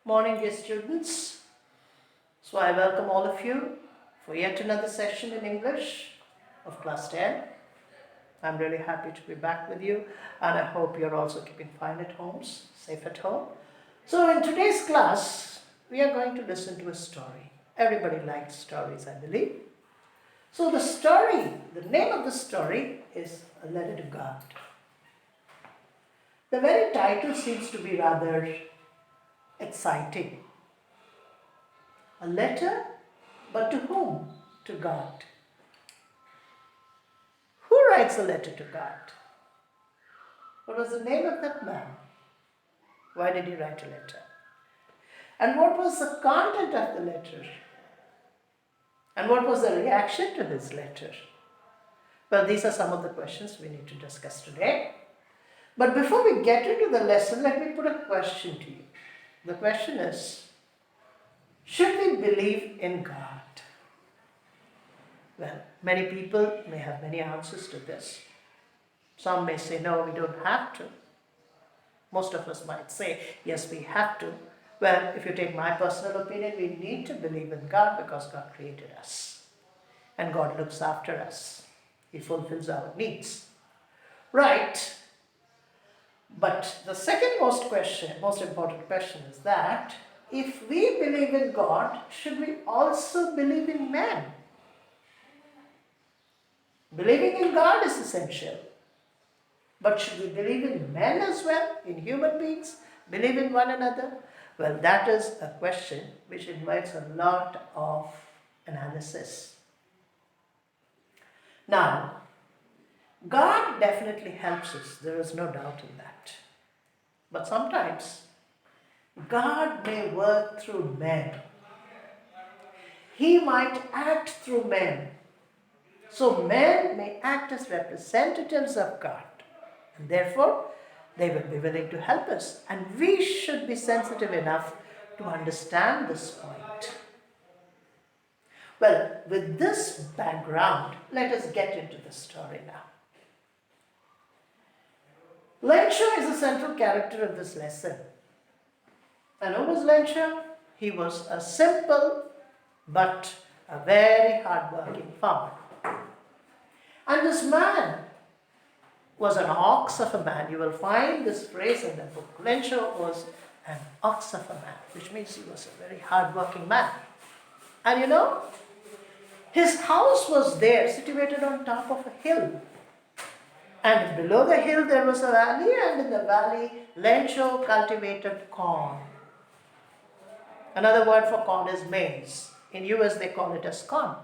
Morning, dear students. So I welcome all of you for yet another session in English of class 10. I'm really happy to be back with you, and I hope you're also keeping fine at homes, safe at home. So in today's class, we are going to listen to a story. Everybody likes stories, I believe. So the name of the story is A Letter to God. The very title seems to be rather exciting. A letter, but to whom? To God. Who writes a letter to God? What was the name of that man? Why did he write a letter? And what was the content of the letter? And what was the reaction to his letter? Well, these are some of the questions we need to discuss today. But before we get into the lesson, let me put a question to you. The question is, should we believe in God? Well, many people may have many answers to this. Some may say, no, we don't have to. Most of us might say, yes, we have to. Well, if you take my personal opinion, we need to believe in God because God created us. And God looks after us. He fulfills our needs. Right. But the second most important question is that if we believe in God, should we also believe in man? Believing in God is essential. But should we believe in men as well, in human beings, believe in one another? Well, that is a question which invites a lot of analysis. Now, God definitely helps us, there is no doubt in that. But sometimes, God may work through men. He might act through men. So men may act as representatives of God. And therefore, they will be willing to help us. And we should be sensitive enough to understand this point. Well, with this background, let us get into the story now. Lencho is the central character of this lesson. And who was Lencho? He was a simple but a very hard-working farmer. And this man was an ox of a man. You will find this phrase in the book. Lencho was an ox of a man, which means he was a very hard-working man. And you know, his house was there, situated on top of a hill. And below the hill there was a valley, and in the valley, Lencho cultivated corn. Another word for corn is maize. In US they call it as corn.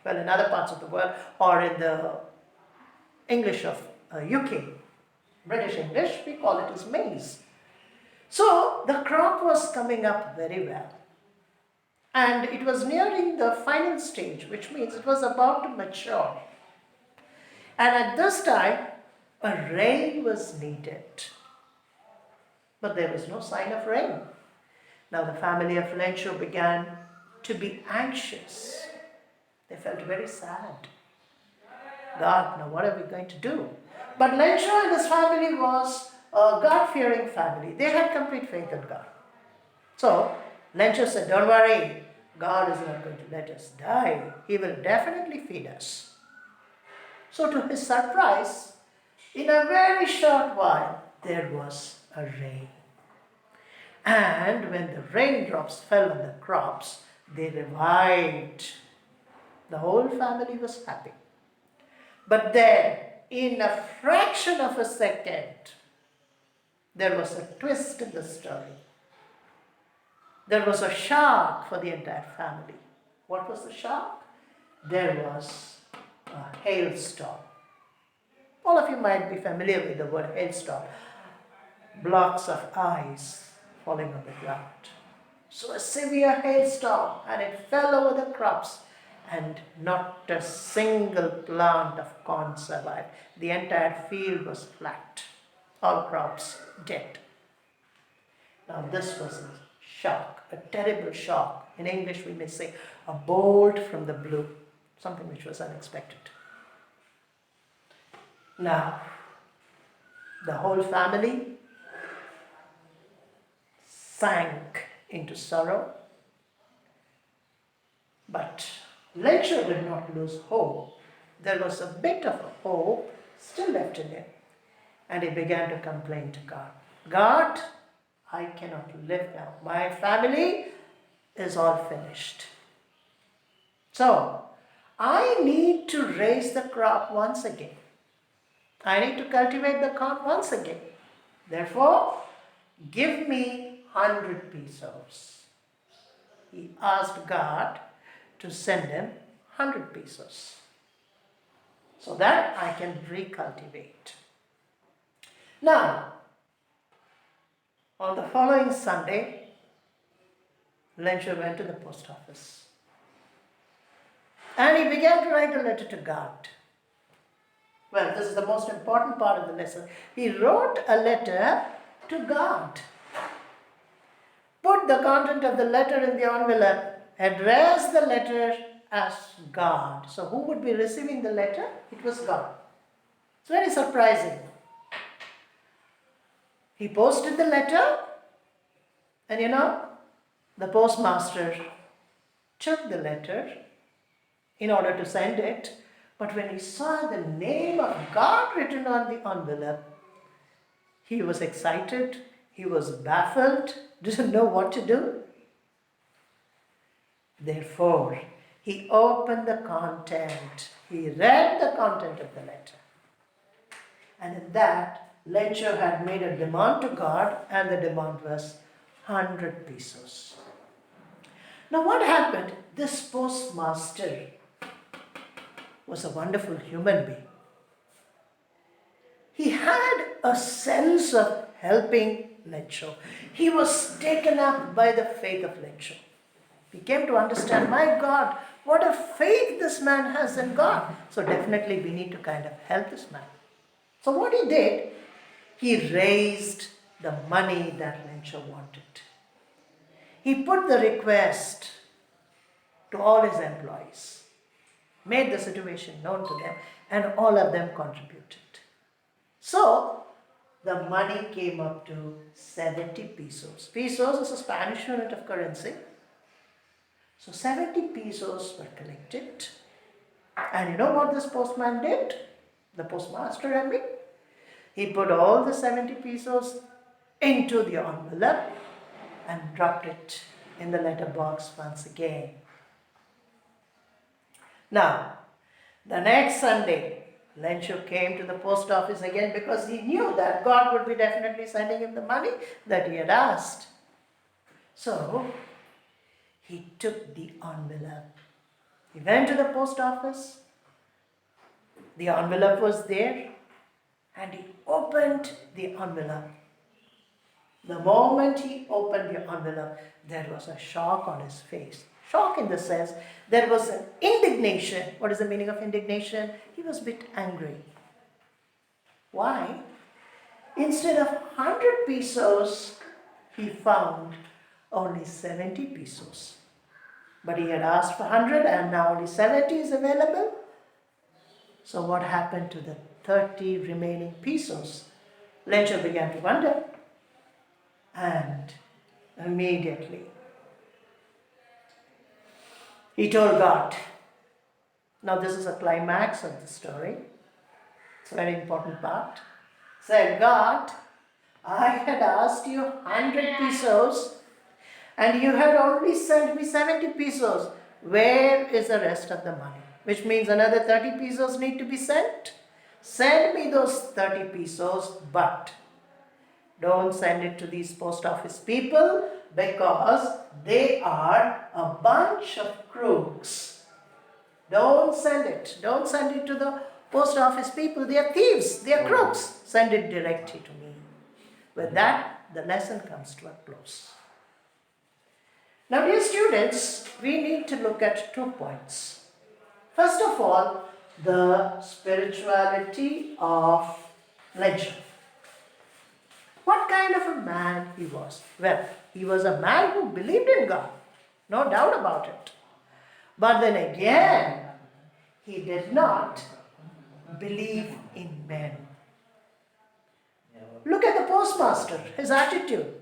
Well, in other parts of the world, or in the English of UK, British English, we call it as maize. So the crop was coming up very well. And it was nearing the final stage, which means it was about to mature. And at this time, a rain was needed. But there was no sign of rain. Now the family of Lencho began to be anxious. They felt very sad. God, now what are we going to do? But Lencho and his family was a God-fearing family. They had complete faith in God. So Lencho said, don't worry, God is not going to let us die. He will definitely feed us. So to his surprise, in a very short while, there was a rain. And when the raindrops fell on the crops, they revived. The whole family was happy. But then, in a fraction of a second, there was a twist in the story. There was a shock for the entire family. What was the shock? There was a hailstorm. All of you might be familiar with the word hailstorm. Blocks of ice falling on the ground. So a severe hailstorm, and it fell over the crops, and not a single plant of corn survived. The entire field was flat. All crops dead. Now this was a shock, a terrible shock. In English we may say a bolt from the blue, something which was unexpected. Now, the whole family sank into sorrow. But Lencho did not lose hope. There was a bit of hope still left in him. And he began to complain to God. God, I cannot live now. My family is all finished. So, I need to raise the crop once again. I need to cultivate the corn once again. Therefore, give me 100 pesos. He asked God to send him 100 pesos so that I can recultivate. Now, on the following Sunday, Lencho went to the post office and he began to write a letter to God. Well, this is the most important part of the lesson. He wrote a letter to God. Put the content of the letter in the envelope. Address the letter as God. So who would be receiving the letter? It was God. It's very surprising. He posted the letter and the postmaster took the letter in order to send it. But when he saw the name of God written on the envelope, he was excited, he was baffled, didn't know what to do. Therefore, he opened the content, he read the content of the letter. And in that, Lencho had made a demand to God, and the demand was 100 pesos. Now what happened? This postmaster was a wonderful human being. He had a sense of helping Lencho. He was taken up by the faith of Lencho. He came to understand, my God, what a faith this man has in God. So definitely we need to kind of help this man. So what he did, he raised the money that Lencho wanted. He put the request to all his employees, made the situation known to them, and all of them contributed. So, the money came up to 70 pesos. Pesos is a Spanish unit of currency. So 70 pesos were collected. And you know what this postman did? The postmaster, I mean. He put all the 70 pesos into the envelope and dropped it in the letterbox once again. Now, the next Sunday, Lencho came to the post office again because he knew that God would be definitely sending him the money that he had asked. So, he took the envelope. He went to the post office. The envelope was there and he opened the envelope. The moment he opened the envelope, there was a shock on his face. Shock in the sense, there was an indignation. What is the meaning of indignation? He was a bit angry. Why? Instead of 100 pesos, he found only 70 pesos. But he had asked for 100 and now only 70 is available. So what happened to the 30 remaining pesos? Lencho began to wonder. And immediately he told God. Now this is a climax of the story. It's a very important part. Said, God, I had asked you 100 pesos and you had only sent me 70 pesos. Where is the rest of the money? Which means another 30 pesos need to be sent. Send me those 30 pesos, but don't send it to these post office people because they are a bunch of crooks. Don't send it. Don't send it to the post office people. They are thieves. They are crooks. Send it directly to me. With that, the lesson comes to a close. Now, dear students, we need to look at 2 points. First of all, the spirituality of Lencho. What kind of a man he was? Well, he was a man who believed in God. No doubt about it. But then again, he did not believe in men. Look at the postmaster, his attitude.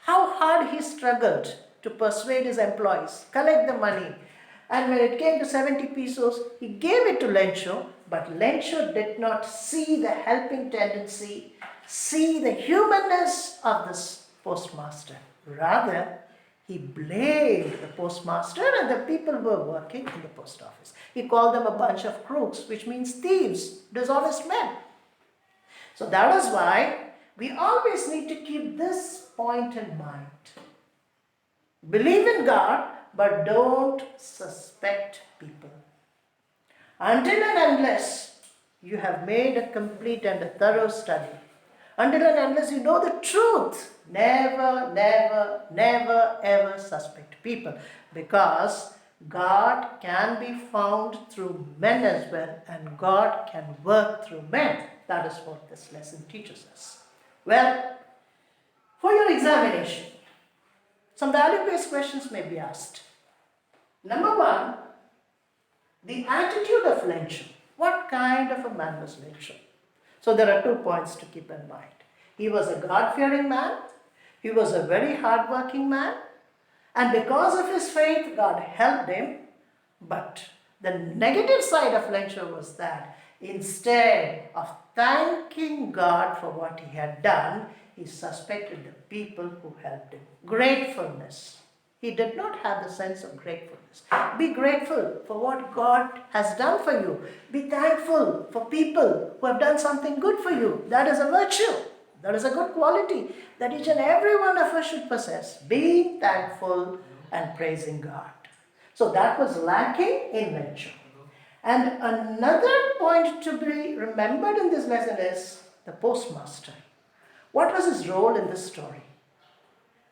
How hard he struggled to persuade his employees, collect the money. And when it came to 70 pesos, he gave it to Lencho, but Lencho did not see the helping tendency, see the humanness of this postmaster. Rather, he blamed the postmaster and the people who were working in the post office. He called them a bunch of crooks, which means thieves, dishonest men. So that is why we always need to keep this point in mind. Believe in God, but don't suspect people. Until and unless you have made a complete and a thorough study, until and unless you know the truth, never, never, never, ever suspect people, because God can be found through men as well, and God can work through men. That is what this lesson teaches us. Well, for your examination, some value-based questions may be asked. Number one, the attitude of Lencho. What kind of a man was Lencho? So there are 2 points to keep in mind. He was a God-fearing man. He was a very hard-working man. And because of his faith, God helped him. But the negative side of Lencho was that instead of thanking God for what he had done, he suspected the people who helped him. Gratefulness. He did not have the sense of gratefulness. Be grateful for what God has done for you. Be thankful for people who have done something good for you. That is a virtue. That is a good quality that each and every one of us should possess. Being thankful and praising God. So that was lacking in Lencho. And another point to be remembered in this lesson is the postmaster. What was his role in this story?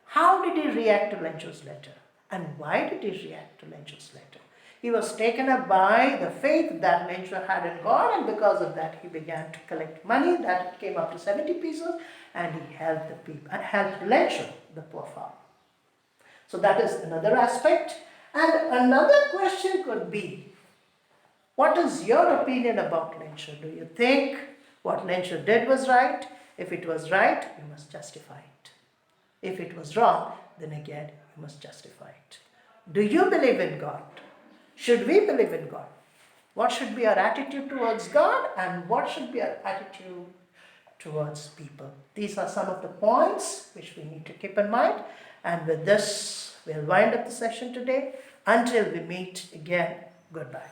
How did he react to Lencho's letter? And why did he react to Lencho's letter? He was taken up by the faith that Lencho had in God, and because of that he began to collect money that came up to 70 pesos, and he helped the people and helped Lencho, the poor farmer. So that is another aspect. And another question could be, what is your opinion about Lencho? Do you think what Lencho did was right? If it was right, you must justify it. If it was wrong, then again, you must justify it. Do you believe in God? Should we believe in God? What should be our attitude towards God, and what should be our attitude towards people? These are some of the points which we need to keep in mind. And with this, we'll wind up the session today. Until we meet again, goodbye.